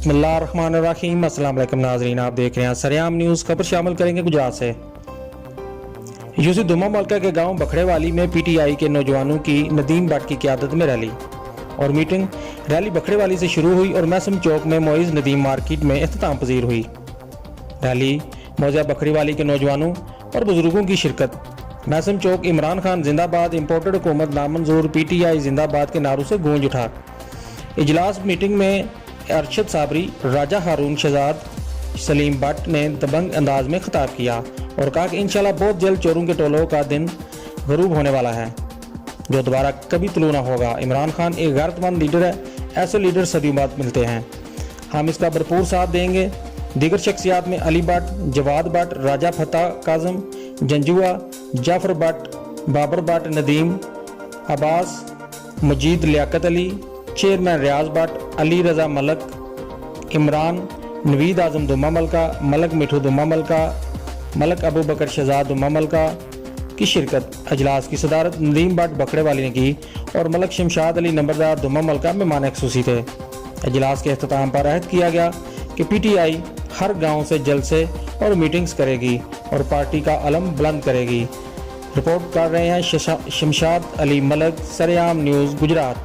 बिस्मिल्लाहिर्रहमानिर्रहीम। अस्सलाम वालेकुम नाज़रीन, आप देख रहे हैं सरेआम न्यूज़। खबर शामिल करेंगे गुजरात से। यूसी दुमा मलका के गांव बखड़ेवाली में पीटीआई के नौजवानों की नदीम भट्ट की क़यादत में रैली और मीटिंग। रैली बखड़ेवाली से शुरू हुई और मैसम चौक में मोइज़ नदीम मार्केट में इख्तिताम पजीर हुई। रैली मौजा बखड़ेवाली के नौजवानों और बुजुर्गों की शिरकत। मैसम चौक इमरान खान जिंदाबाद, इम्पोर्टेड हुकूमत नामंजूर, पीटीआई जिंदाबाद के नारों से गूंज उठा। इजलास मीटिंग में अरशद साबरी, राजा हारून शहजाद, सलीम भट्ट ने दबंग अंदाज में खिताब किया और कहा कि इंशाल्लाह बहुत जल्द चोरों के टोलों का दिन गरूब होने वाला है जो दोबारा कभी तुलू ना होगा। इमरान खान एक गैरतमंद लीडर है, ऐसे लीडर सदियों बाद मिलते हैं, हम इसका भरपूर साथ देंगे। दीगर शख्सियात में अली भट्ट, जवाद भट्ट, राजा फतेह काजम, जंजुआ, जाफर भट्ट, बाबर भट्ट, नदीम अब्बास, मजीद लियाकत अली, चेयरमैन रियाज भट्ट, अली रजा मलक, इमरान, नवीद आजम दुमा मलका, मलक मिठू दुमा मलका, मलक अबू बकर शहजाद दुमा मलका की शिरकत। अजलास की सदारत नदीम भट्ट बखड़ेवाली ने की और मलक शमशाद अली नंबरदार दुमा मलका मेहमान खुसूसी थे। अजलास के अख्ताम पर अहद किया गया कि पीटीआई हर गाँव से जलसे और मीटिंग्स करेगी और पार्टी का अलम बुलंद करेगी। रिपोर्ट कर रहे हैं शमशाद अली मलक, सरेआम न्यूज़, गुजरात।